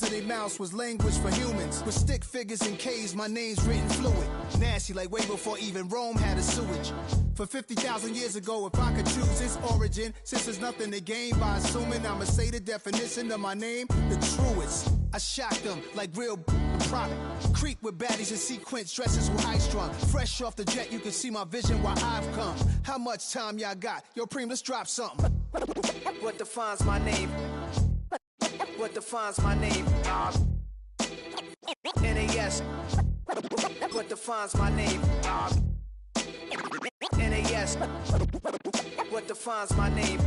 of their mouths was language for humans. With stick figures and K's, my name's written fluid. Nasty like way before even Rome had a sewage. For 50,000 years ago, if I could choose its origin, since there's nothing to gain by assuming, I'ma say the definition of my name, the truest. I shocked them like real product. Creep with baddies in sequence, dresses with high strung. Fresh off the jet, you can see my vision where I've come. How much time y'all got? Yo, Preem, let's drop something. What defines my name? What defines my name? NAS. What defines my name? NAS. What defines my name?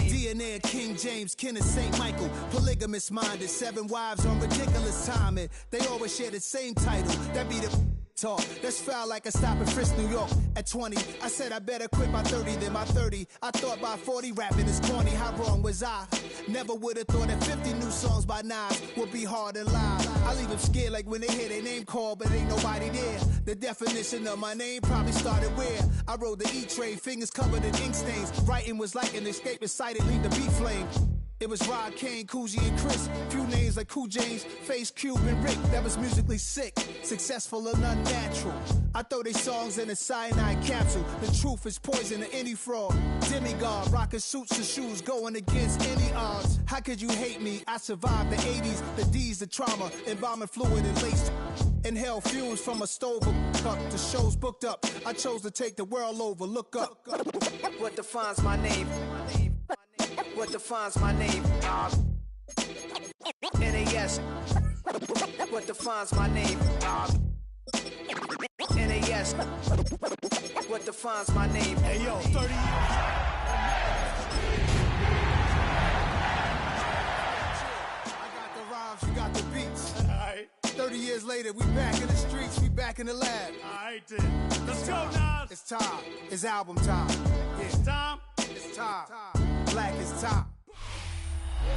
DNA of King James, kin of St. Michael. Polygamous minded, 7 wives on ridiculous timing. They always share the same title. That be the talk. That's foul like a stop in Frisk, New York. At 20, I said I better quit by 30 than by 30. I thought by 40 rapping is corny. How wrong was I? Never would have thought that 50 new songs by Nas would be hard and live. I leave them scared like when they hear their name called, but ain't nobody there. The definition of my name probably started where I rode the E-train, fingers covered in ink stains. Writing was like an escape excited, leave the beat flame. It was Rod, Kane, Coogee, and Chris. Few names like Cool James, Face, Cube, and Rick. That was musically sick, successful and unnatural. I throw they songs in a cyanide capsule. The truth is poison to any fraud. Demigod, rocking suits and shoes, going against any odds. How could you hate me? I survived the 80s, the D's, the trauma, embalming fluid and lace. Inhale fumes from a stove cup to shows booked up. I chose to take the world over. Look up. What defines my name? What defines my name? NAS. What defines my name? NAS. What defines my name? Hey yo, 30 years. I got the rhymes, you got the beats. Alright. 30 years later, we back in the streets, we back in the lab. Alright then. Let's go, Nas. It's time. It's album time. Yeah. It's time. It's time. Black is time.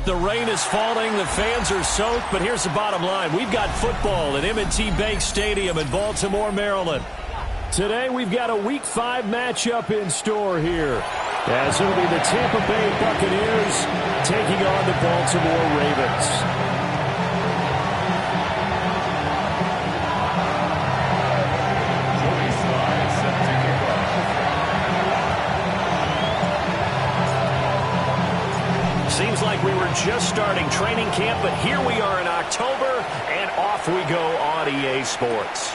The rain is falling, the fans are soaked, but here's the bottom line. We've got football at M&T Bank Stadium in Baltimore, Maryland. Today we've got a Week 5 matchup in store here, as it'll be the Tampa Bay Buccaneers taking on the Baltimore Ravens. Seems like we were just starting training camp, but here we are in October, and off we go on EA Sports.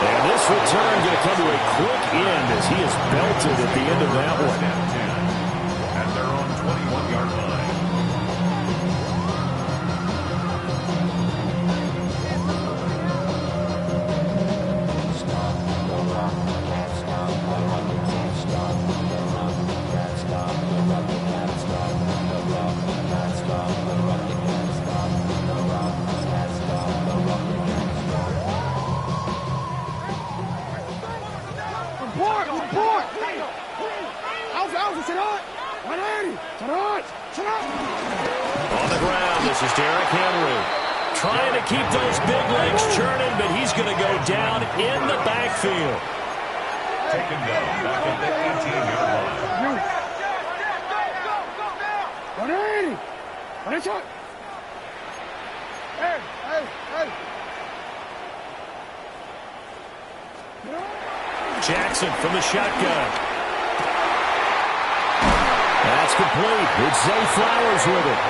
And this return going to come to a quick end as he is belted at the end of that one. At their own 21-yard line. On the ground, this is Derrick Henry. Trying to keep those big legs churning, but he's going to go down in the backfield. Taken down back at the 18-yard line. 180! What is it? Hey! Jackson from the shotgun. That's complete. It's Zay Flowers with it.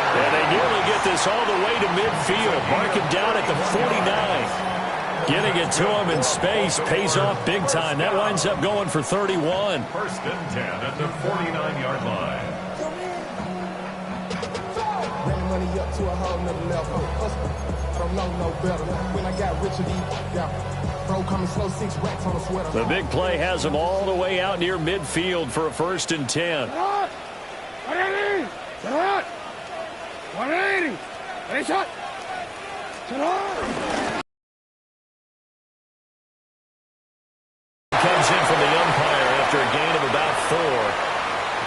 And they nearly get this all the way to midfield. Marking down at the 49. Getting it to him in space pays off big time. That winds up going for 31. First and 10 at the 49-yard line. Money up to a whole nother level. I don't know no better. When I got rich, bro coming slow, 6 racks on a sweater. The big play has him all the way out near midfield for a first and 10. 180! 180! Ready, shot! Comes in from the umpire after a gain of about 4.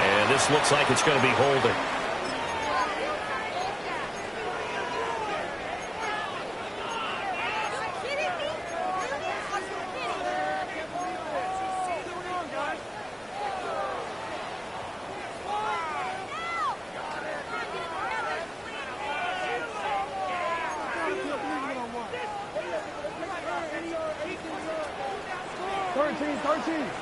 And this looks like it's going to be holding. 13, 13. 180.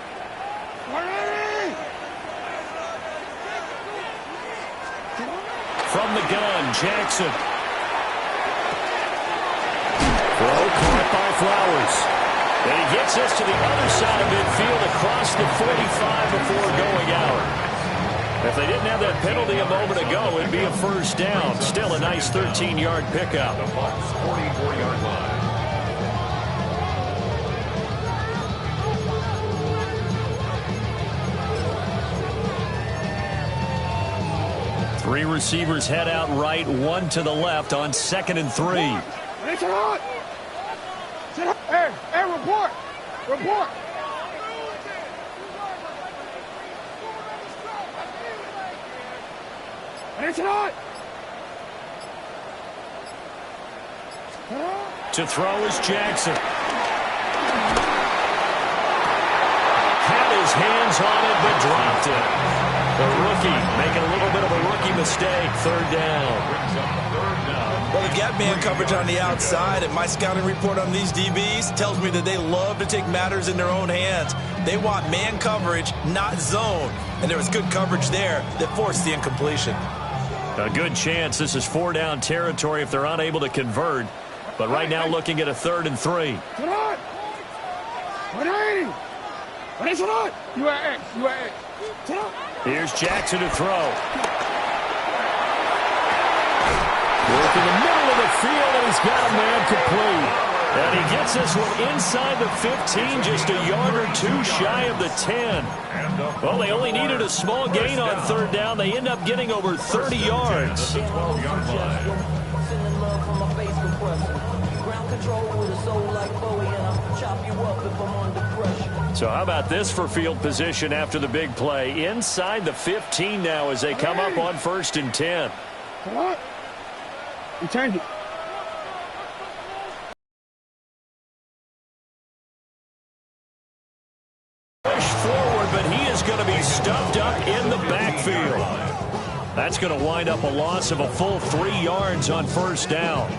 From the gun, Jackson. Throw caught by Flowers. And he gets us to the other side of midfield across the 45 before going out. If they didn't have that penalty a moment ago, it'd be a first down. Still a nice 13-yard pickup. The Bucs 44-yard line. Three receivers head out right, one to the left on 2nd and 3. Hey, report. Report. To throw is Jackson. Had his hands on it, but dropped it. The rookie making a little bit of a rookie mistake. 3rd down. Well, they've got man coverage on the outside, and my scouting report on these DBs tells me that they love to take matters in their own hands. They want man coverage, not zone. And there was good coverage there that forced the incompletion. A good chance this is 4-down territory if they're unable to convert. But right now looking at a 3rd and 3. Here's Jackson to throw. Work in the middle of the field, and he's got a man complete. And he gets this one inside the 15, just a yard or two shy of the 10. Well, they only needed a small gain on 3rd down. They end up getting over 30 yards. So how about this for field position after the big play? Inside the 15 now as they come up on 1st and 10. You change it. Push forward, but he is going to be stuffed up in the backfield. That's going to wind up a loss of a full 3 yards on 1st down.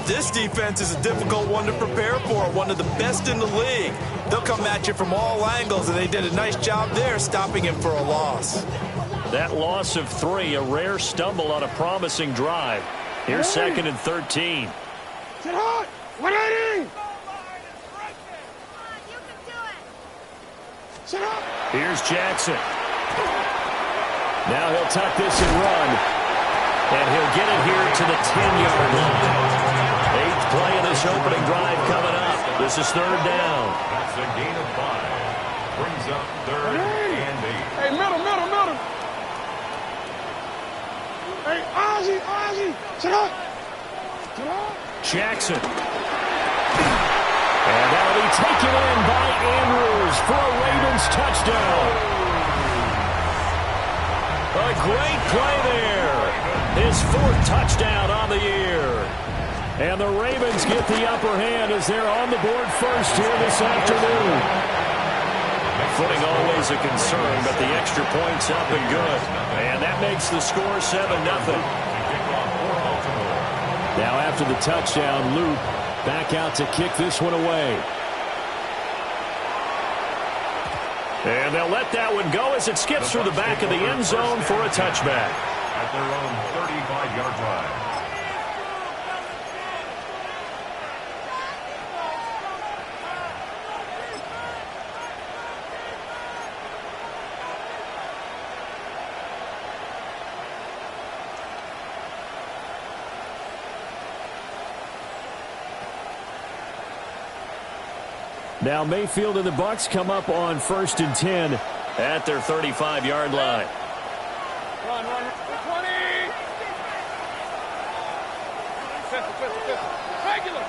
This defense is a difficult one to prepare for, one of the best in the league. They'll come at you from all angles, and they did a nice job there stopping him for a loss. That loss of 3, a rare stumble on a promising drive. Here's 2nd and 13. Sit hot. 180. Sit hot. Here's Jackson. Now he'll tuck this and run. And he'll get it here to the 10-yard line. 8th play of this opening drive coming up. This is 3rd down. That's a gain of 5. Brings up 3rd and 8. Hey, middle. Hey, Ozzy. Sit up. Jackson. And that'll be taken in by Andrews for a Ravens touchdown. A great play there. His 4th touchdown on the year. And the Ravens get the upper hand as they're on the board first here this afternoon. Footing always a concern, but the extra point's up and good. And that makes the score 7-0. Now after the touchdown, Luke back out to kick this one away. And they'll let that one go as it skips through the back of the end zone for a touchback. At their own 35-yard line. Now Mayfield and the Bucs come up on 1st and 10 at their 35-yard line. Run. 20. Regular.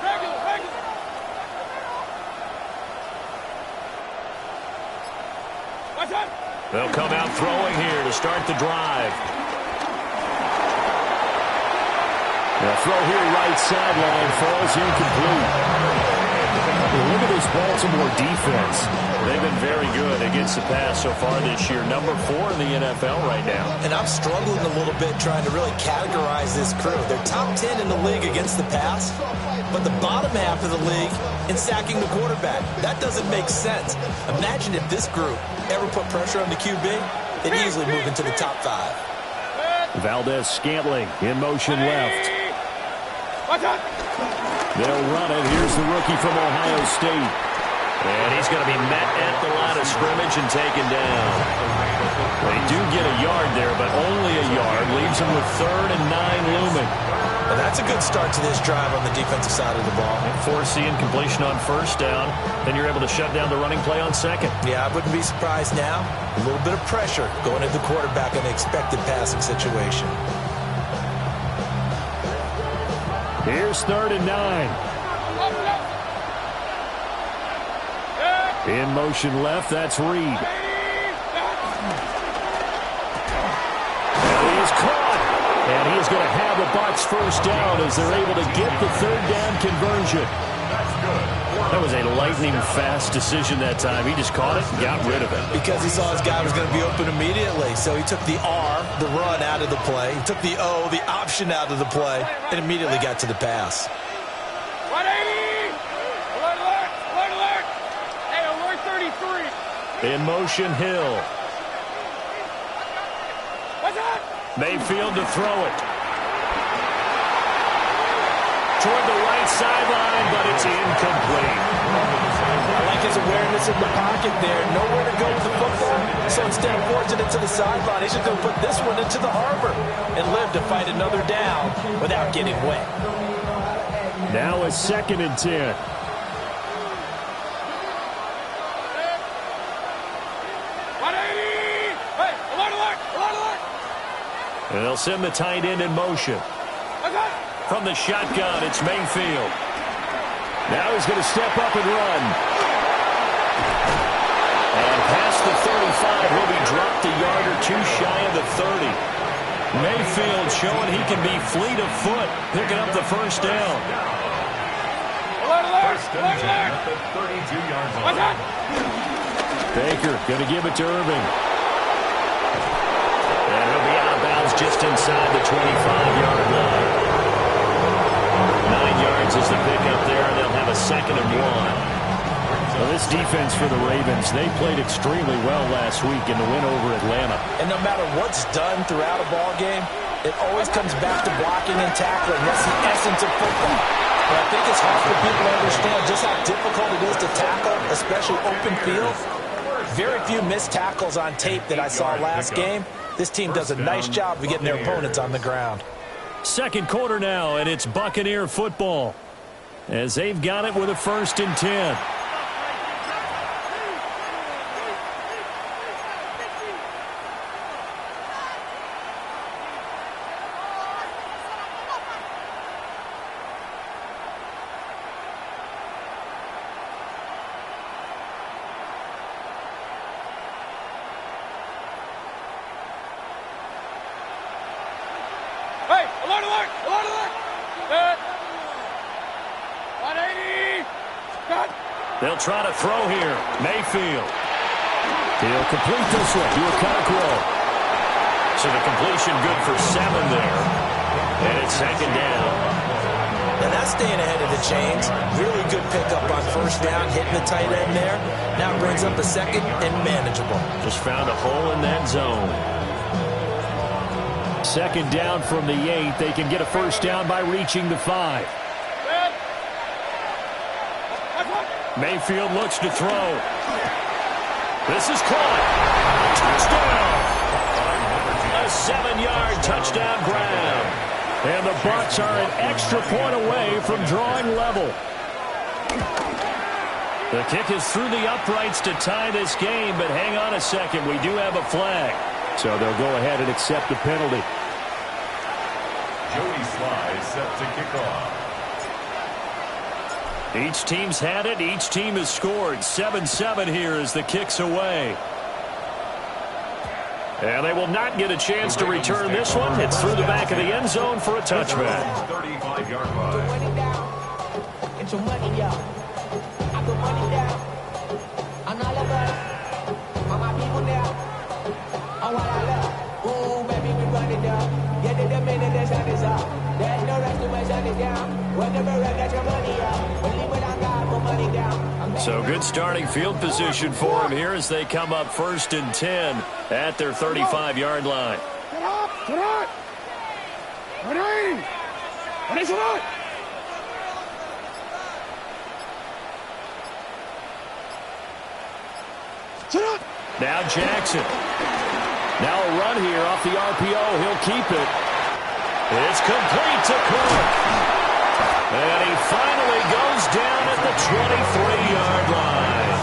Watch out. They'll come out throwing here to start the drive. The throw here right sideline falls incomplete. Look at this Baltimore defense. They've been very good against the pass so far this year. Number 4 in the NFL right now. And I'm struggling a little bit trying to really categorize this crew. They're top 10 in the league against the pass, but the bottom half of the league in sacking the quarterback. That doesn't make sense. Imagine if this group ever put pressure on the QB, they'd easily move into the top 5. Valdez-Scantling in motion left. Watch out! They'll run it. Here's the rookie from Ohio State. And he's going to be met at the line of scrimmage and taken down. They do get a yard there, but only a yard. Leaves them with 3rd and 9 looming. Well, that's a good start to this drive on the defensive side of the ball. Force incompletion on 1st down. Then you're able to shut down the running play on 2nd. Yeah, I wouldn't be surprised now. A little bit of pressure going into the quarterback in the expected passing situation. Here's 3rd and 9. In motion left, that's Reed. And he is caught. And he is going to have the Bucs 1st down as they're able to get the 3rd down conversion. That was a lightning-fast decision that time. He just caught it and got rid of it. Because he saw his guy was going to be open immediately. So he took the R, the run, out of the play. He took the O, the option, out of the play, and immediately got to the pass. 180! Alert, alert! Alert, alert! Hey, alert 33! In motion, Hill. What's that? Mayfield to throw it. Toward the right sideline, but it's incomplete. I like his awareness in the pocket there. Nowhere to go with the football. So instead of forcing it to the sideline, he's just going to put this one into the harbor and live to fight another down without getting wet. Now a 2nd and 10. And they'll send the tight end in motion. From the shotgun, it's Mayfield. Now he's going to step up and run. And past the 35, he'll be dropped a yard or 2 shy of the 30. Mayfield showing he can be fleet of foot, picking up the 1st down. First and 10 at the 32-yard line. Baker going to give it to Irving. And he'll be out of bounds just inside the 25-yard line. 9 yards is the pickup there, and they'll have a 2nd and 1. Well, this defense for the Ravens, they played extremely well last week in the win over Atlanta. And no matter what's done throughout a ball game, it always comes back to blocking and tackling. That's the essence of football. But I think it's hard for people to understand just how difficult it is to tackle, especially open field. Very few missed tackles on tape that I saw last game. This team does a nice job of getting their opponents on the ground. 2nd quarter now, and it's Buccaneer football as they've got it with a 1st and 10. Hey, alert, alert, alert, alert! 180! Cut! They'll try to throw here. Mayfield. He'll complete this one to Okonkwo. So the completion good for 7 there. And it's 2nd down. And that's staying ahead of the chains. Really good pickup on 1st down, hitting the tight end there. Now it brings up a 2nd and manageable. Just found a hole in that zone. 2nd down from the 8. They can get a 1st down by reaching the 5. Mayfield looks to throw. This is caught. Touchdown. A 7-yard touchdown grab. And the Bucs are an extra point away from drawing level. The kick is through the uprights to tie this game, but hang on a second. We do have a flag. So they'll go ahead and accept the penalty. Jody Sly set to kick off. Each team's had it. Each team has scored. 7-7 here as the kick's away. And they will not get a chance to return this one. It's through the back of the end zone for a touchback. 35-yard line. Get your money out. I put money down on all of us, on my people now, on what I love. Ooh, baby, we run it down. Get it the minute the sun is up. There's no rush to my sun is down. Whenever I get your money up, believe it on God, put money down. So good starting field position for him here as they come up 1st and 10 at their 35-yard line. Get up! Get up! 180! 180! Now Jackson. Now a run here off the RPO. He'll keep it. It's complete to Cook. And he finally goes down at the 23-yard line.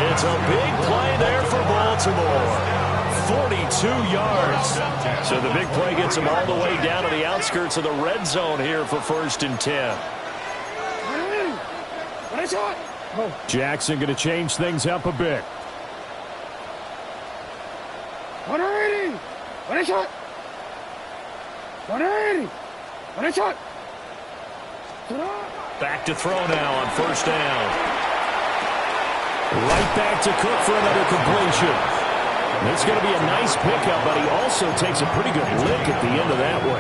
It's a big play there for Baltimore. 42 yards. So the big play gets him all the way down to the outskirts of the red zone here for 1st and 10. Jackson going to change things up a bit. 180! 180! 180! 180! Back to throw now on 1st down. Right back to Cook for another completion. It's going to be a nice pickup, but he also takes a pretty good lick at the end of that one.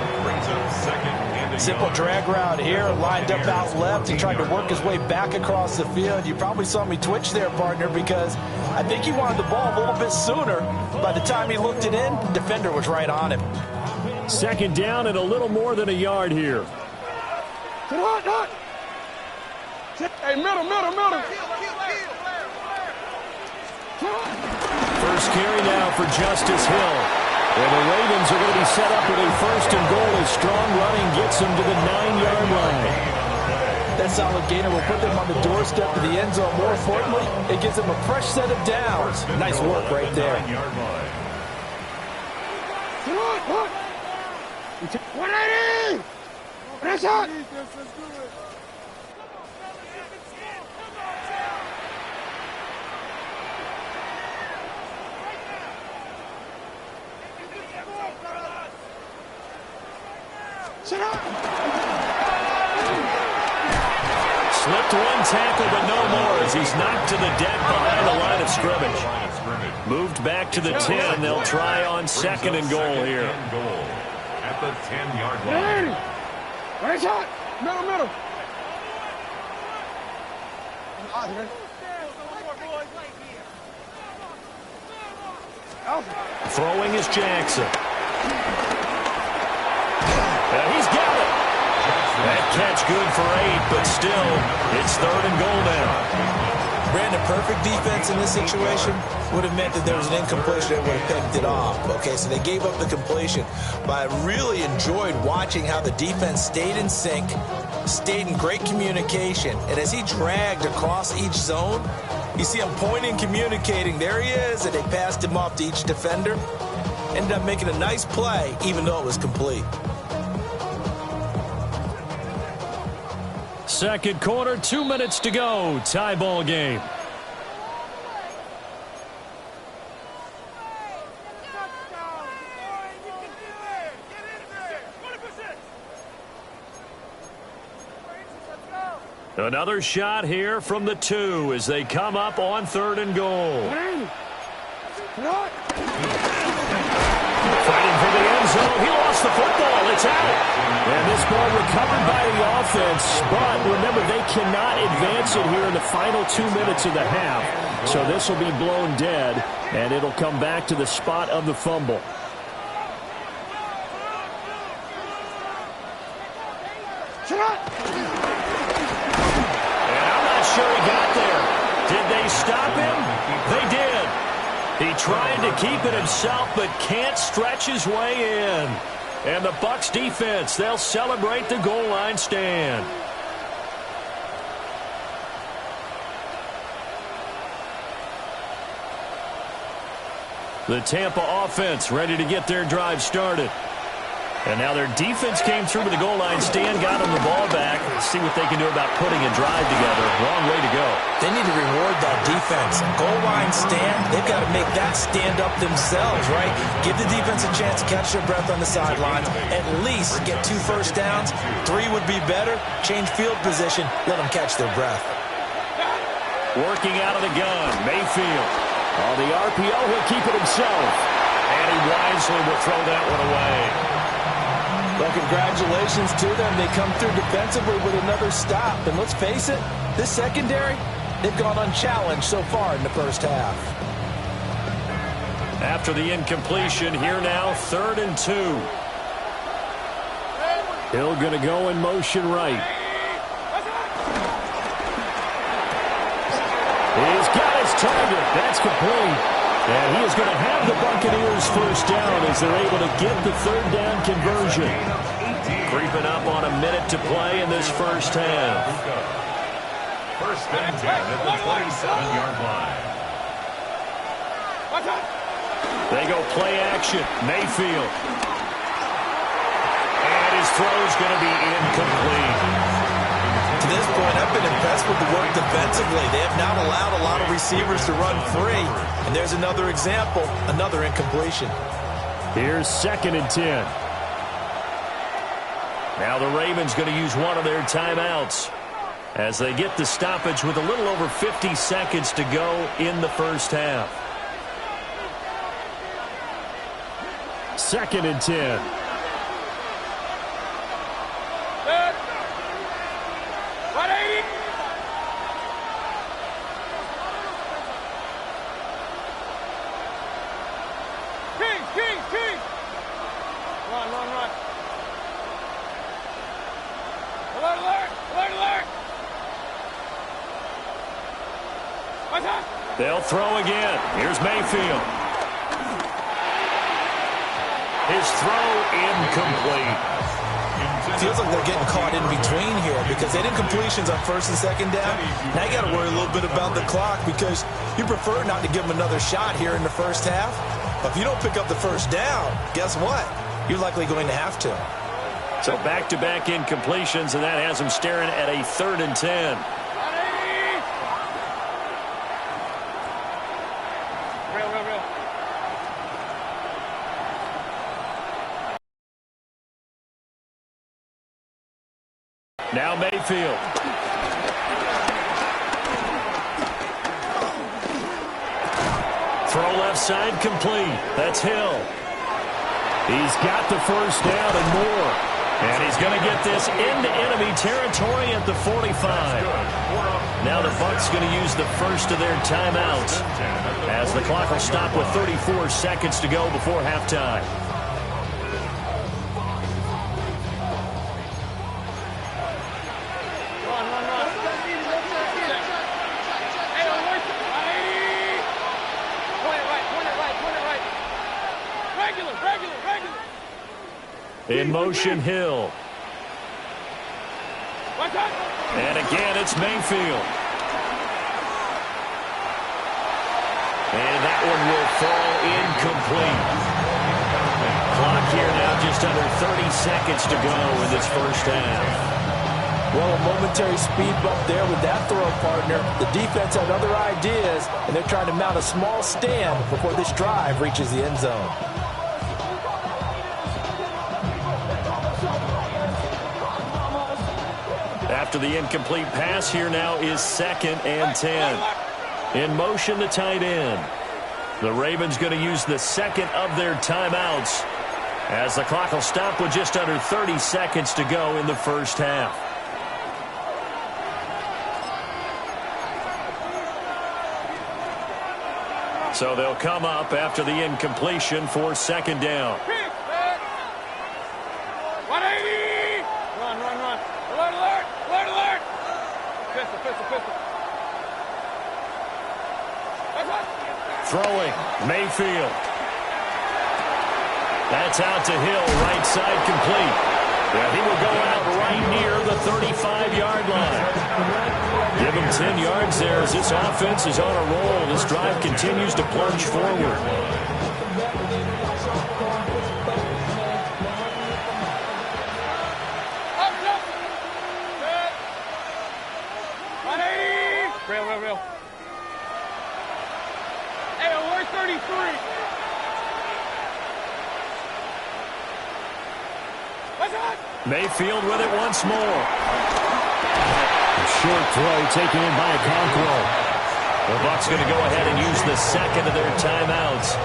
Simple drag route here, lined up out left. He tried to work his way back across the field. You probably saw me twitch there, partner, because I think he wanted the ball a little bit sooner. By the time he looked it in, the defender was right on him. 2nd down and a little more than a yard here. Hey, middle. First carry now for Justice Hill. And the Ravens are going to be set up with a 1st and goal as strong running gets them to the 9-yard line. That solid gainer will put them on the doorstep of the end zone. More importantly, it gives them a fresh set of downs. Nice work right there. 180! Press out! Slipped one tackle, but no more as he's knocked to the deck behind the line of scrimmage. Moved back to the 10. They'll try on 2nd and goal here. At the 10-yard line. Right shot! Middle. Throwing is Jackson. And he's got it. That catch good for 8, but still, it's 3rd and goal now. Brandon, perfect defense in this situation would have meant that there was an incompletion that would have picked it off. Okay, so they gave up the completion. But I really enjoyed watching how the defense stayed in sync, stayed in great communication. And as he dragged across each zone, you see him pointing, communicating. There he is, and they passed him off to each defender. Ended up making a nice play, even though it was complete. 2nd quarter, 2 minutes to go. Tie ball game. Another shot here from the 2 as they come up on 3rd and goal. Fighting for the end zone. He lost the football. It's out. And this ball recovered by the offense. But remember, they cannot advance it here in the final 2 minutes of the half. So this will be blown dead, and it'll come back to the spot of the fumble. And I'm not sure he got there. Did they stop him? They did. He tried to keep it himself, but can't stretch his way in. And the Bucs defense, they'll celebrate the goal line stand. The Tampa offense ready to get their drive started. And now their defense came through with the goal line stand, got them the ball back. Let's see what they can do about putting a drive together. Wrong way to go. They need to reward that defense. Goal line stand, they've got to make that stand up themselves, right? Give the defense a chance to catch their breath on the sidelines. At least get 2 first downs. 3 would be better. Change field position. Let them catch their breath. Working out of the gun, Mayfield. On the RPO, he'll keep it himself. And he wisely will throw that one away. Well, congratulations to them. They come through defensively with another stop. And let's face it, this secondary, they've gone unchallenged so far in the first half. After the incompletion, here now, 3rd and 2. Hill going to go in motion right. He's got his target. That's complete. And he is going to have the Buccaneers first down as they're able to get the 3rd down conversion. Creeping up on a minute to play in this first half. 1st and 10 at the 27-yard line. They go play action. Mayfield. And his throw's going to be incomplete. To this point, I've been impressed with the work defensively. They have not allowed a lot of receivers to run free. And there's another example, another incompletion. Here's 2nd and 10. Now the Ravens going to use one of their timeouts as they get the stoppage with a little over 50 seconds to go in the first half. 2nd and 10. They'll throw again. Here's Mayfield. His throw incomplete. Feels like they're getting caught in between here because they did completions on 1st and 2nd down. Now you got to worry a little bit about the clock because you prefer not to give them another shot here in the first half. But if you don't pick up the 1st down, guess what? You're likely going to have to. So back-to-back incompletions, and that has them staring at a 3rd and 10. Now Mayfield. Throw left side complete. That's Hill. He's got the first down and more. And he's going to get this into enemy territory at the 45. Now the Bucs going to use the first of their timeouts as the clock will stop with 34 seconds to go before halftime. In motion, Hill. And again, it's Mayfield. And that one will fall incomplete. Clock here now just under 30 seconds to go in this first half. Well, a momentary speed bump there with that throw partner. The defense had other ideas, and they're trying to mount a small stand before this drive reaches the end zone. After the incomplete pass, here now is 2nd and 10. In motion, the tight end. The Ravens going to use the 2nd of their timeouts as the clock will stop with just under 30 seconds to go in the first half. So they'll come up after the incompletion for 2nd down. 180! Run, run, run. Alert, alert! Alert, alert! Pistol, pistol, pistol. Throwing, Mayfield. That's out to Hill, right side complete. Yeah, he will go out right near the 35-yard line. Give him 10 yards there as this offense is on a roll. This drive continues to plunge forward. Real. Hey, alert 33. Mayfield with it once more. A short throw taken in by Okonkwo. The Bucs going to go ahead and use the second of their timeouts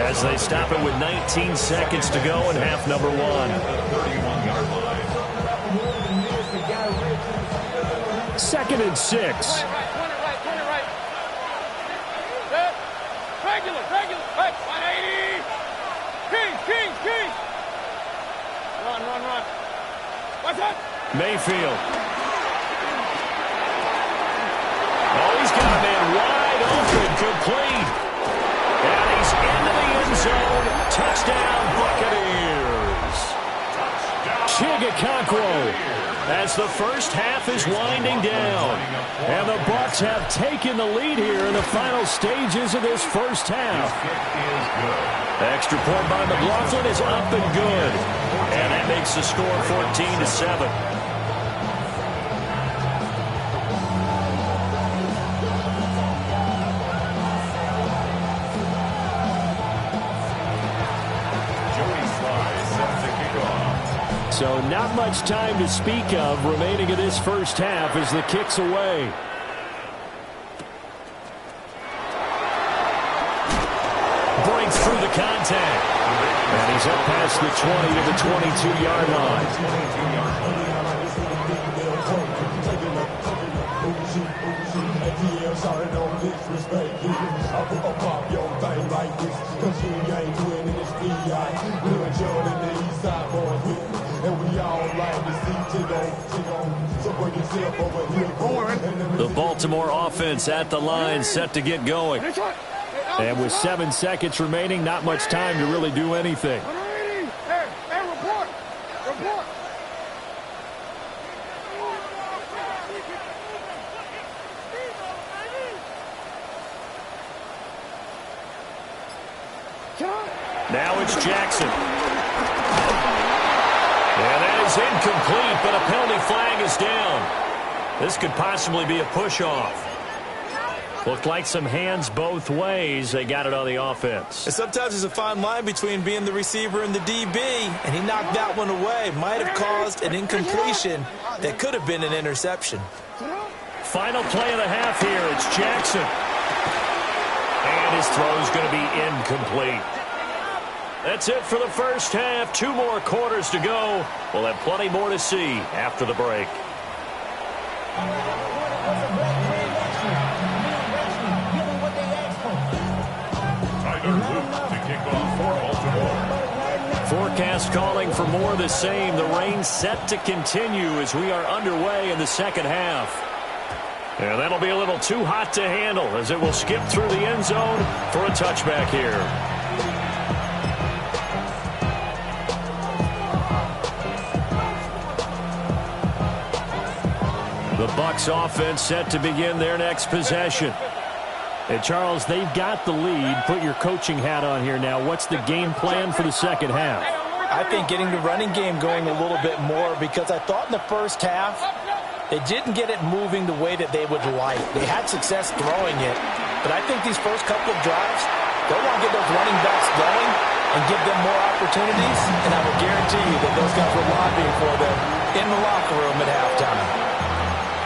as they stop it with 19 seconds to go in half number one. 31-yard line. 2nd and 6. Right. Set. Regular. Hey, 180. King. Run. Watch out. Mayfield. Oh, he's got a man wide open, complete. And he's into the end zone. Touchdown, Buccaneers. Chigakonkwo. As the first half is winding down. And the Bucs have taken the lead here in the final stages of this first half. Extra point by McLaughlin is up and good. And that makes the score 14-7. So not much time to speak of remaining in this first half as the kick's away. Breaks through the contact. And he's up past the 20 to the 22-yard line. The Baltimore offense at the line, set to get going. And with 7 seconds remaining, not much time to really do anything. Hey, report. Now it's Jackson. And that is incomplete, but a penalty flag is down. This could possibly be a push-off. Looked like some hands both ways. They got it on the offense. And sometimes there's a fine line between being the receiver and the DB, and he knocked that one away. Might have caused an incompletion that could have been an interception. Final play of the half here. It's Jackson. And his throw is going to be incomplete. That's it for the first half. 2 more quarters to go. We'll have plenty more to see after the break. Forecast calling for more of the same. The rain set to continue as we are underway in the second half. And that'll be a little too hot to handle as it will skip through the end zone for a touchback here. The Bucs offense set to begin their next possession. And Charles, they've got the lead. Put your coaching hat on here now. What's the game plan for the second half? I think getting the running game going a little bit more, because I thought in the first half they didn't get it moving the way that they would like. They had success throwing it, but I think these first couple of drives, they'll want to get those running backs going and give them more opportunities, and I will guarantee you that those guys were lobbying for them in the locker room at halftime.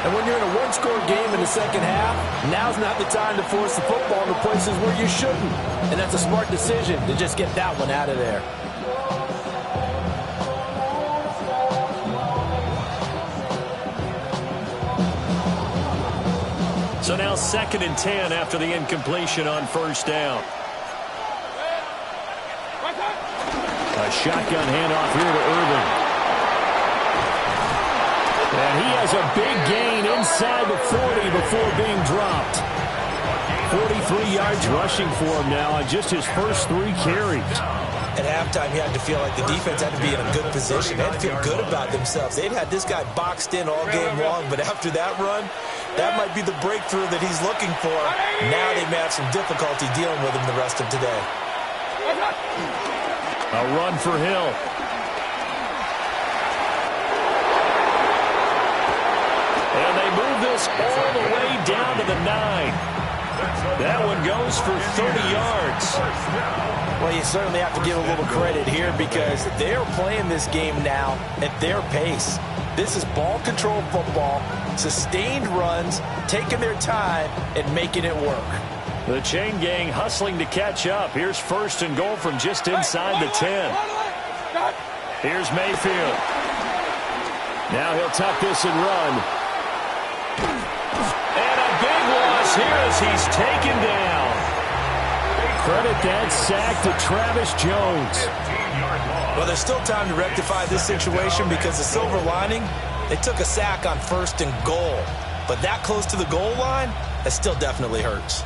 And when you're in a one-score game in the second half, now's not the time to force the football to places where you shouldn't. And that's a smart decision to just get that one out of there. So now 2nd and 10 after the incompletion on first down. A shotgun handoff here to Irvin. And he has a big gain inside the 40 before being dropped. 43 yards rushing for him now on just his first 3 carries. At halftime, he had to feel like the defense had to be in a good position. They had to feel good about themselves. They'd had this guy boxed in all game long, but after that run, that might be the breakthrough that he's looking for. Now they may have some difficulty dealing with him the rest of today. A run for Hill. And they move this all the way down to the 9. That one goes for 30 yards. Well, you certainly have to give a little credit here because they're playing this game now at their pace. This is ball control football, sustained runs, taking their time, and making it work. The chain gang hustling to catch up. Here's first and goal from just inside the 10. Here's Mayfield. Now he'll tuck this and run. And a big loss here as he's taken down. Credit that sack to Travis Jones. Well, there's still time to rectify this situation because the silver lining, they took a sack on first and goal. But that close to the goal line, that still definitely hurts.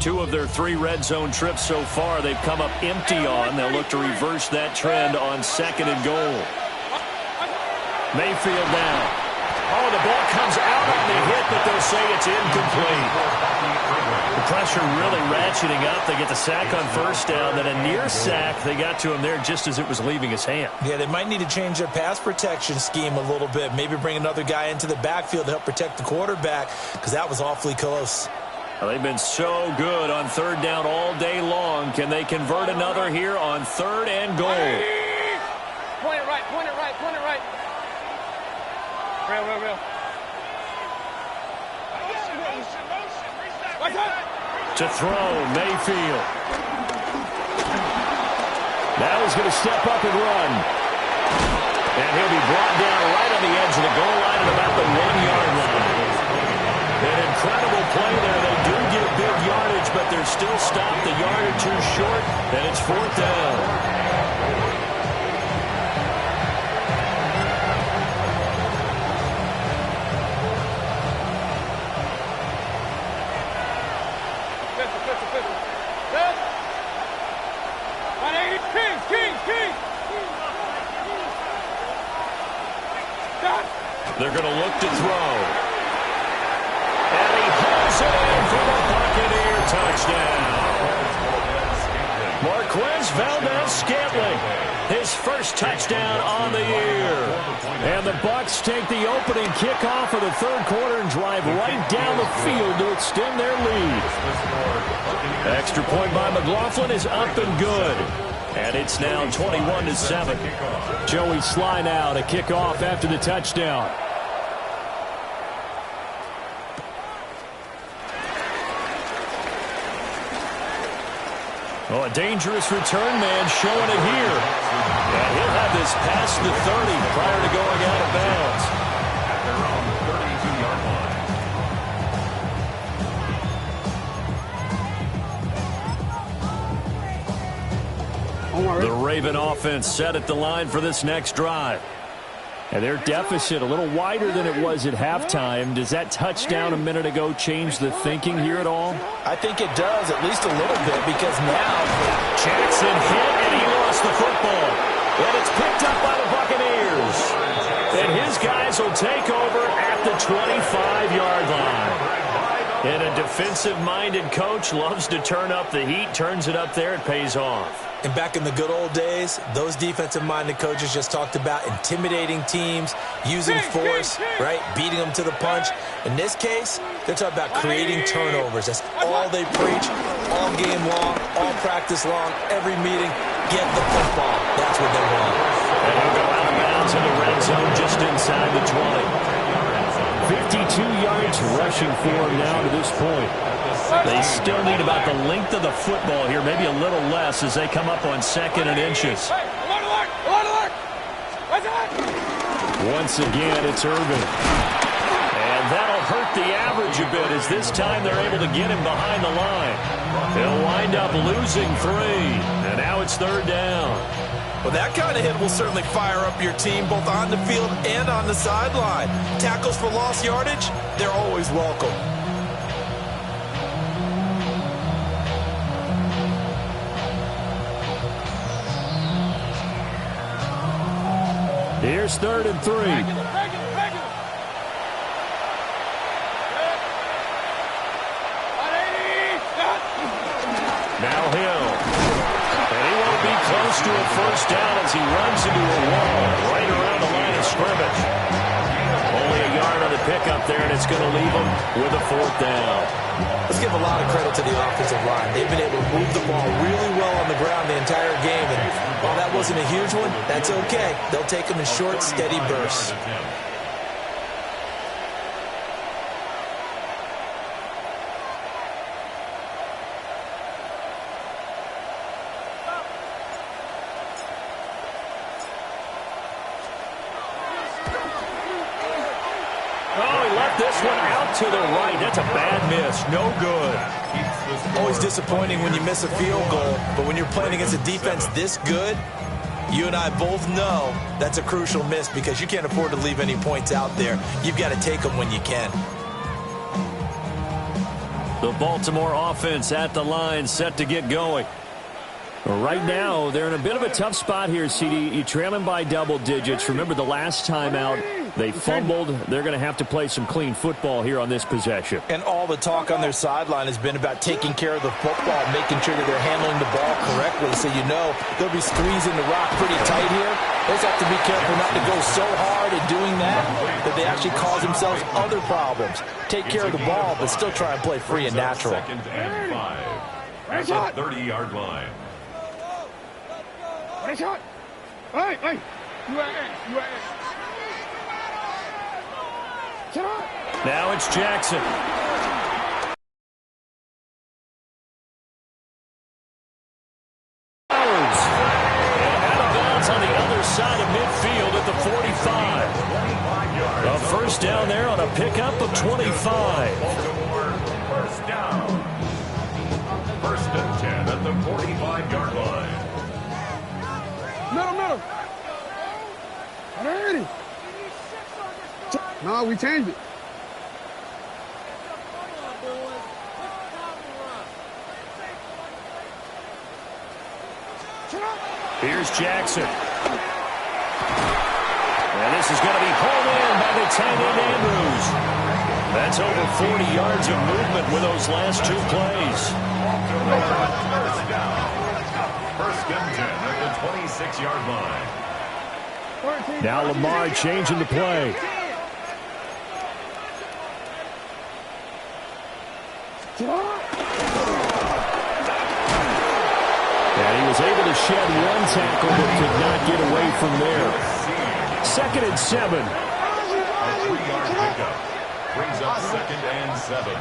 2 of their 3 red zone trips so far they've come up empty on. They'll look to reverse that trend on second and goal. Mayfield now. Oh, the ball comes out on the hit, but they'll say it's incomplete. The pressure really ratcheting up. They get the sack on first down, then a near sack. They got to him there just as it was leaving his hand. Yeah, they might need to change their pass protection scheme a little bit. Maybe bring another guy into the backfield to help protect the quarterback because that was awfully close. Well, they've been so good on third down all day long. Can they convert another here on third and goal? Point it right, point it right, point it right. Real. To throw, Mayfield. Now he's going to step up and run. And he'll be brought down right on the edge of the goal line at about the 1-yard line. An incredible play there. They do get big yardage, but they're still stopped a yard or 2 short, and it's 4th down. They're going to look to throw. And he hauls it in for the Buccaneer touchdown. Marquez Valdez-Scantling, his first touchdown on the year. And the Bucs take the opening kickoff of the third quarter and drive right down the field to extend their lead. Extra point by McLaughlin is up and good. And it's now 21-7. Joey Sly now to kick off after the touchdown. Oh, a dangerous return man showing it here. And he'll have this past the 30 prior to going out of bounds. At their own 32-yard line. The Raven offense set at the line for this next drive. And their deficit a little wider than it was at halftime. Does that touchdown a minute ago change the thinking here at all? I think it does, at least a little bit, because now Jackson hit, and he lost the football. And it's picked up by the Buccaneers. And his guys will take over at the 25-yard line. And a defensive-minded coach loves to turn up the heat, turns it up there, it pays off. And back in the good old days, those defensive-minded coaches just talked about intimidating teams, using force, right, beating them to the punch. In this case, they're talking about creating turnovers. That's all they preach, all game long, all practice long, every meeting. Get the football. That's what they want. And he'll go out of bounds in the red zone just inside the 20. 52 yards rushing for him now to this point. They still need about the length of the football here, maybe a little less as they come up on second and inches. Once again, it's Irvin. And that'll hurt the average a bit as this time they're able to get him behind the line. They'll wind up losing 3, and now it's third down. Well, that kind of hit will certainly fire up your team both on the field and on the sideline. Tackles for lost yardage, they're always welcome. Here's 3rd and 3. Now Hill. And he won't be close to a first down as he runs into a wall right around the line of scrimmage. Only a yard on the pickup there, and it's going to leave them with a 4th down. Let's give a lot of credit to the offensive line. They've been able to move the ball really well on the ground the entire game. And while that wasn't a huge one, that's okay. They'll take them in short, steady bursts. This one out to the right. That's a bad miss. No good. Always disappointing when you miss a field goal, but when you're playing against a defense this good, you and I both know that's a crucial miss because you can't afford to leave any points out there. You've got to take them when you can. The Baltimore offense at the line, set to get going. Right now, they're in a bit of a tough spot here, CD. You're trailing by double digits. Remember the last time out, they fumbled. They're going to have to play some clean football here on this possession. And all the talk on their sideline has been about taking care of the football, making sure that they're handling the ball correctly. So you know they'll be squeezing the rock pretty tight here. They just have to be careful not to go so hard at doing that they actually cause themselves other problems. Take care of the ball, but still try and play free and natural. 2nd and 5 at the 30-yard line. Hey, shot. Hey, hey. Now it's Jackson. Howard's. And out of bounds on the other side of midfield at the 45. A 1st down there on a pickup of 25. First down. 1st and 10 at the 45-yard line. Middle. Alrighty. No, we changed it. Here's Jackson. And this is going to be pulled in by the tight end Andrews. That's over 40 yards of movement with those last 2 plays. First down. 1st and 10 at the 26-yard line. Now Lamar changing the play. And he was able to shed 1 tackle but could not get away from there. 2nd and 7. A 3-yard pickup brings up 2nd and 7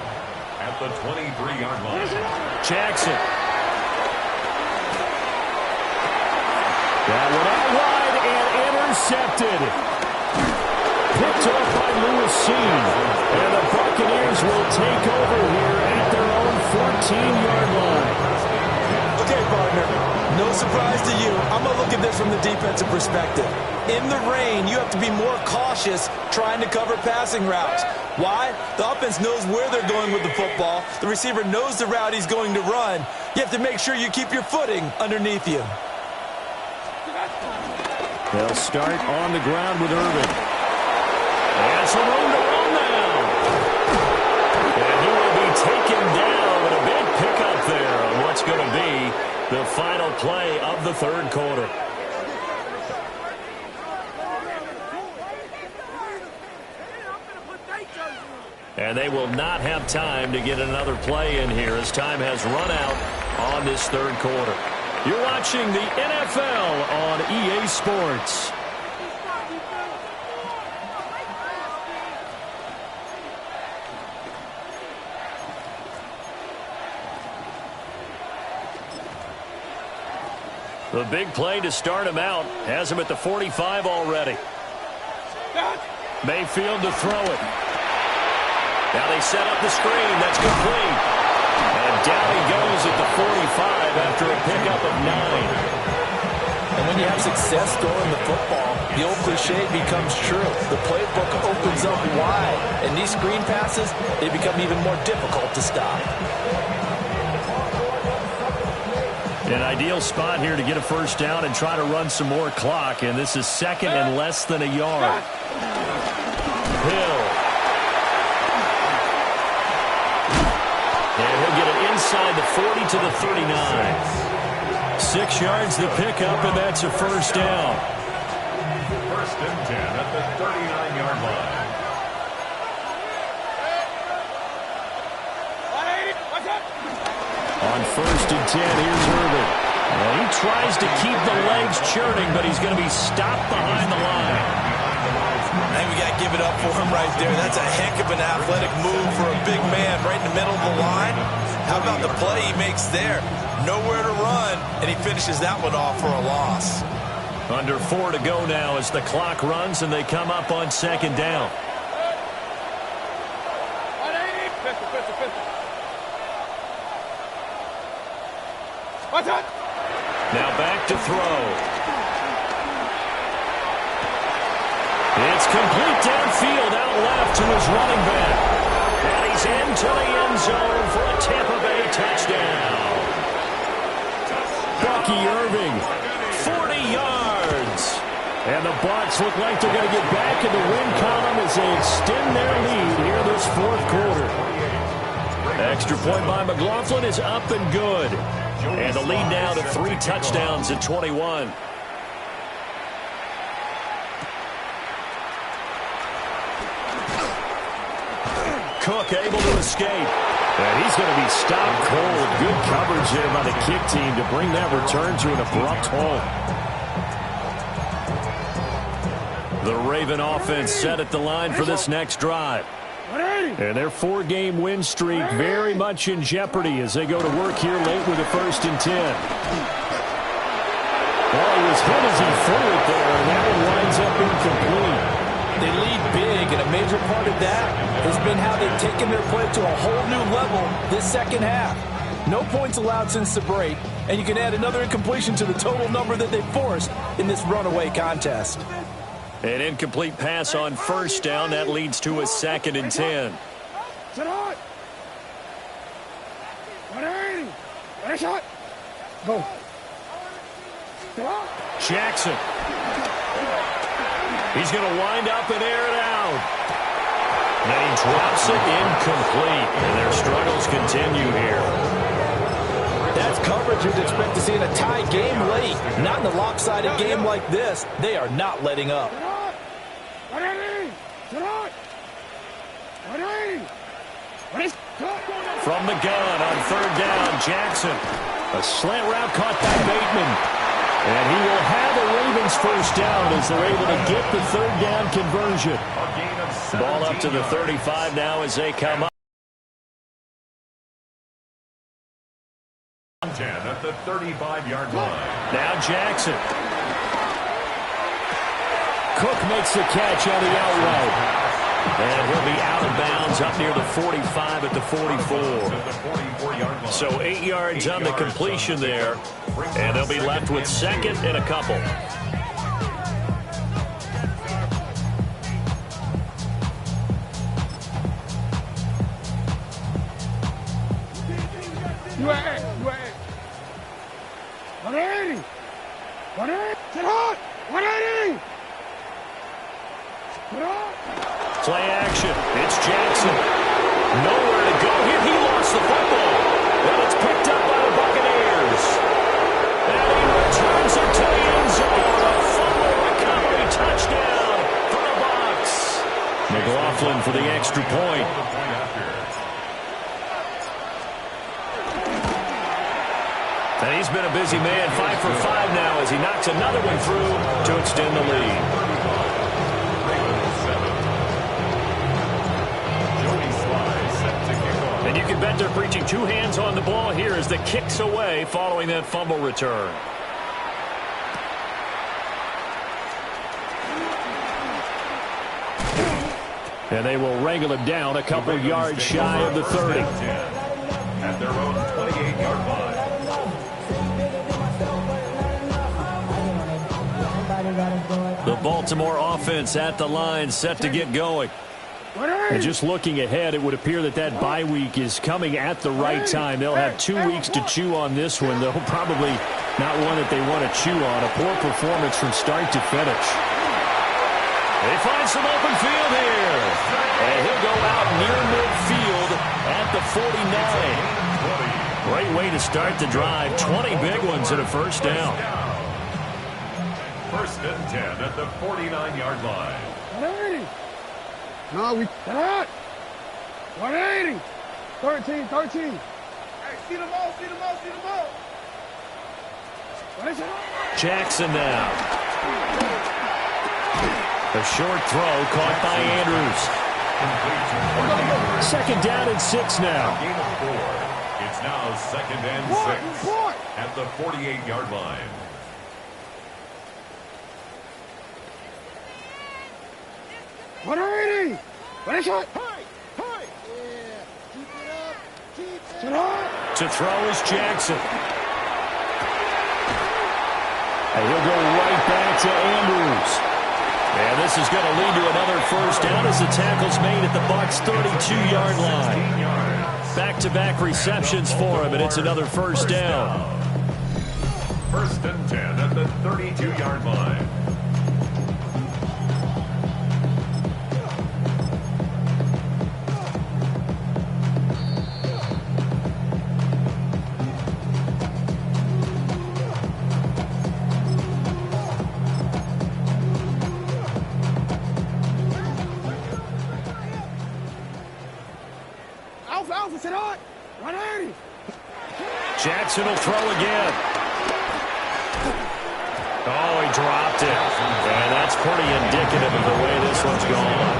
at the 23-yard line. Jackson. That one out wide and intercepted. Picked off by Lewis Seen. And the Buccaneers will take over here at their own 14-yard line. Okay, partner, no surprise to you. I'm going to look at this from the defensive perspective. In the rain, you have to be more cautious trying to cover passing routes. Why? The offense knows where they're going with the football. The receiver knows the route he's going to run. You have to make sure you keep your footing underneath you. They'll start on the ground with Irvin. And some room to run now. And he will be taken down with a big pickup there on what's going to be the final play of the 3rd quarter. And they will not have time to get another play in here as time has run out on this 3rd quarter. You're watching the NFL on EA Sports. The big play to start him out has him at the 45 already. Mayfield to throw it. Now they set up the screen. That's complete. And down he goes at the 45 after a pickup of 9. And when you have success throwing the football, the old cliche becomes true. The playbook opens up wide. And these screen passes, they become even more difficult to stop. An ideal spot here to get a 1st down and try to run some more clock. And this is 2nd and less than a yard. Hill. And he'll get it inside the 40 to the 39. 6 yards the pickup, and that's a 1st down. 1st and 10 at the 39-yard line. On 1st and 10, here's Irving. And he tries to keep the legs churning, but he's going to be stopped behind the line. I think we got to give it up for him right there. That's a heck of an athletic move for a big man right in the middle of the line. How about the play he makes there? Nowhere to run, and he finishes that one off for a loss. Under 4 to go now as the clock runs, and they come up on 2nd down. Now back to throw. It's complete downfield, out left to his running back. And he's into the end zone for a Tampa Bay touchdown. Bucky Irving, 40 yards. And the Bucs look like they're going to get back in the win column as they extend their lead here this 4th quarter. Extra point by McLaughlin is up and good. And the lead now to 3 touchdowns at 21. Cook able to escape. And he's going to be stopped cold. Good coverage there by the kick team to bring that return to an abrupt halt. The Raven offense set at the line for this next drive. And their 4-game win streak very much in jeopardy as they go to work here late with a 1st and 10. Well, he was hit as he threw it there, and that one winds up incomplete. They lead big, and a major part of that has been how they've taken their play to a whole new level this second half. No points allowed since the break, and you can add another incompletion to the total number that they forced in this runaway contest. An incomplete pass on 1st down. That leads to a 2nd and 10. Go. Jackson. He's going to wind up and air it out. Then he drops it incomplete. And their struggles continue here. That's coverage you'd expect to see in a tie game late. Not in a lopsided game like this. They are not letting up. From the gun on 3rd down, Jackson. A slant route caught by Bateman. And he will have the Ravens 1st down as they're able to get the 3rd down conversion. Ball up to the 35 now as they come up. 10 at the 35-yard line. Now Jackson. Cook makes the catch on the out route. And he'll be out of bounds up near the 45 at the 44. So 8 yards on the completion there. And they'll be left with 2nd and a couple. Play action. It's Jackson. Nowhere to go here. He lost the football. And it's picked up by the Buccaneers. And he returns it to the end zone. A fumble recovery touchdown for the Bucs. McLaughlin for the extra point. And he's been a busy man, 5 for 5 now as he knocks another one through to extend the lead. And you can bet they're preaching 2 hands on the ball here as the kick's away following that fumble return. And they will wrangle him down a couple yards shy of the 30. At their own 28-yard line. The Baltimore offense at the line set to get going. And just looking ahead, it would appear that that bye week is coming at the right time. They'll have 2 weeks to chew on this one. They'll probably not one that they want to chew on. A poor performance from start to finish. They find some open field here. And he'll go out near midfield at the 49. Great way to start the drive. 20 big ones and a 1st down. 1st and 10 at the 49-yard line. No, we 180. 13. Jackson now. A short throw caught by Andrews. Second down and 6 now. Gain of 4. It's now second and 6 at the 48-yard line. To throw is Jackson. And he'll go right back to Andrews. And this is going to lead to another first down as the tackle's made at the Bucs' 32-yard line. Back-to-back receptions for him, and it's another first down. First and 10 at the 32-yard line. Jackson will throw again. Oh, he dropped it. And that's pretty indicative of the way this one's gone.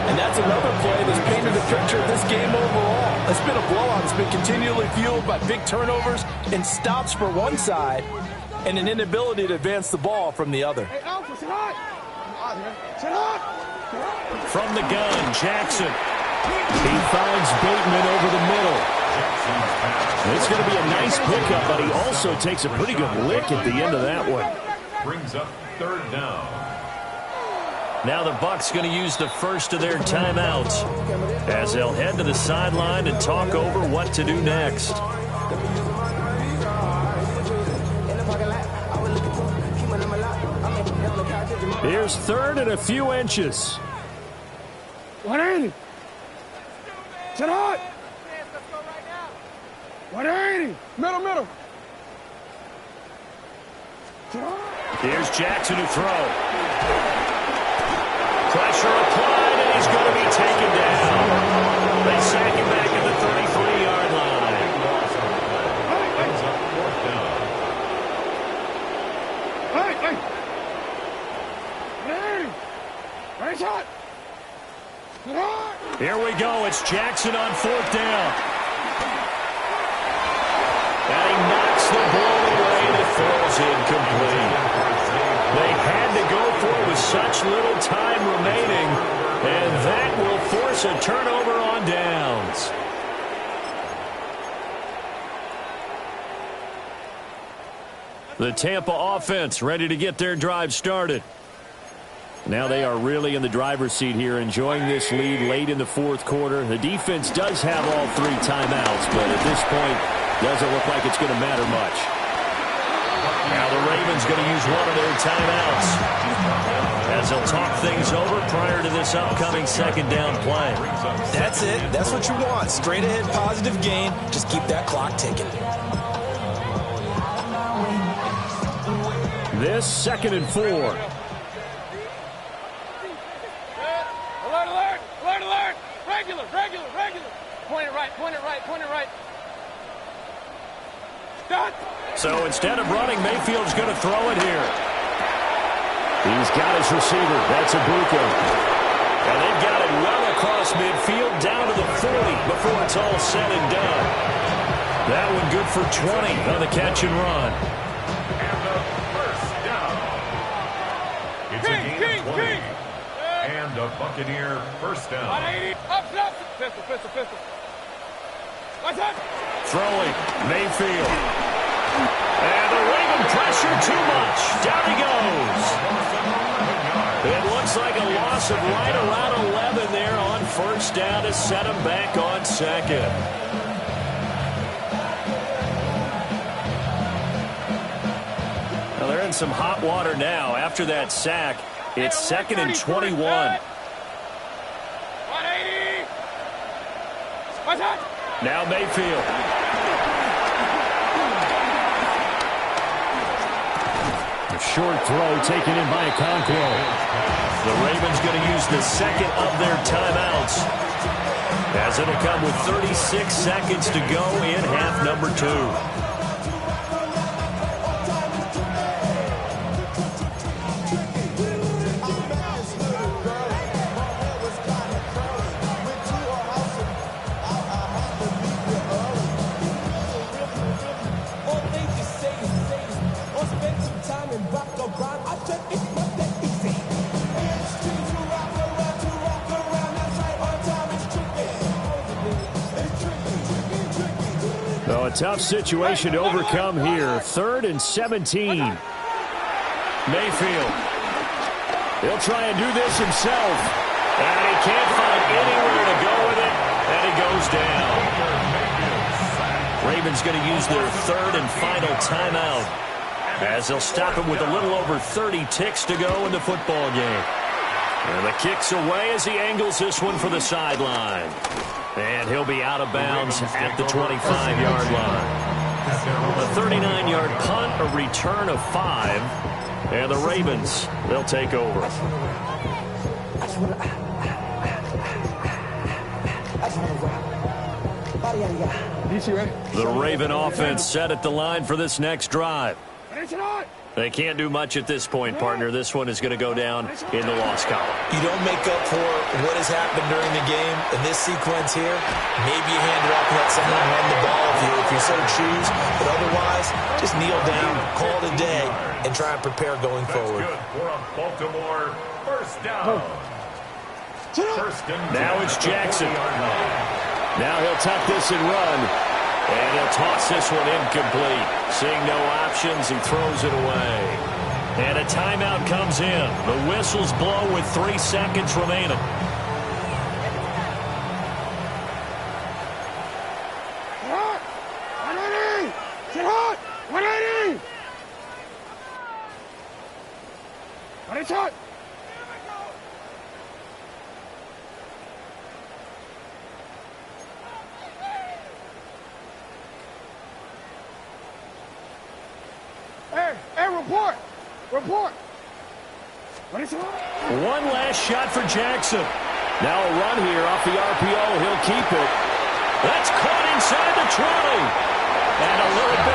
And that's another play that's painted the picture of this game overall. It's been a blowout. It's been continually fueled by big turnovers and stops for one side and an inability to advance the ball from the other. From the gun, Jackson. He finds Bateman over the middle. It's going to be a nice pickup, but he also takes a pretty good lick at the end of that one. Brings up third down. Now the Bucs going to use the first of their timeouts as they'll head to the sideline and talk over what to do next. Here's third and a few inches. 180. Sit hot. 180. Middle. Here's Jackson to throw. Pressure applied, and he's going to be taken down. They sack him back at the 33-yard line. Brings up fourth down. Hey. 180. Right shot. Sit hot. Here we go. It's Jackson on fourth down. And he knocks the ball away, and it falls incomplete. They had to go for it with such little time remaining, and that will force a turnover on downs. The Tampa offense ready to get their drive started. Now they are really in the driver's seat here, enjoying this lead late in the fourth quarter. The defense does have all three timeouts, but at this point, doesn't look like it's going to matter much. Now the Ravens going to use one of their timeouts as they'll talk things over prior to this upcoming second down play. That's it. That's what you want. Straight ahead positive gain. Just keep that clock ticking. This second and 4. Alert! Regular! Point it right. Done! So instead of running, Mayfield's going to throw it here. He's got his receiver. That's Ibuka. And they've got it well across midfield down to the 40 before it's all said and done. That one good for 20 on the catch and run. And the first down. It's a gain of 20. And a Buccaneer first down. 180. Up. Pistol. What's that? Throwing, Mayfield. And the Raven pressure too much. Down he goes. It looks like a loss of right around 11 there on first down to set him back on second. Well, they're in some hot water now. After that sack, it's second and 21. 180. What's that? Now Mayfield. A short throw taken in by Okonkwo. The Ravens going to use the second of their timeouts as it'll come with 36 seconds to go in half number 2. A tough situation to overcome here. 3rd and 17. Mayfield. He'll try and do this himself. And he can't find anywhere to go with it. And he goes down. Ravens going to use their 3rd and final timeout, as they'll stop him with a little over 30 ticks to go in the football game. And the kick's away as he angles this one for the sideline. And he'll be out of bounds at the 25-yard line. A 39-yard punt, a return of 5. And the Ravens, they'll take over. The Raven offense set at the line for this next drive. They can't do much at this point, partner. This one is going to go down in the loss column. You don't make up for what has happened during the game. In this sequence here, maybe you hand it off and let someone run the ball if you so choose. But otherwise, just kneel down, call it a day, and try and prepare going forward. Good for a Baltimore first down. Now it's Jackson. Now he'll tuck this and run. And he'll toss this one incomplete. Seeing no options, he throws it away. And a timeout comes in. The whistles blow with 3 seconds remaining. Report. One last shot for Jackson. Now a run here off the RPO. He'll keep it. That's caught inside the 20. And a little bit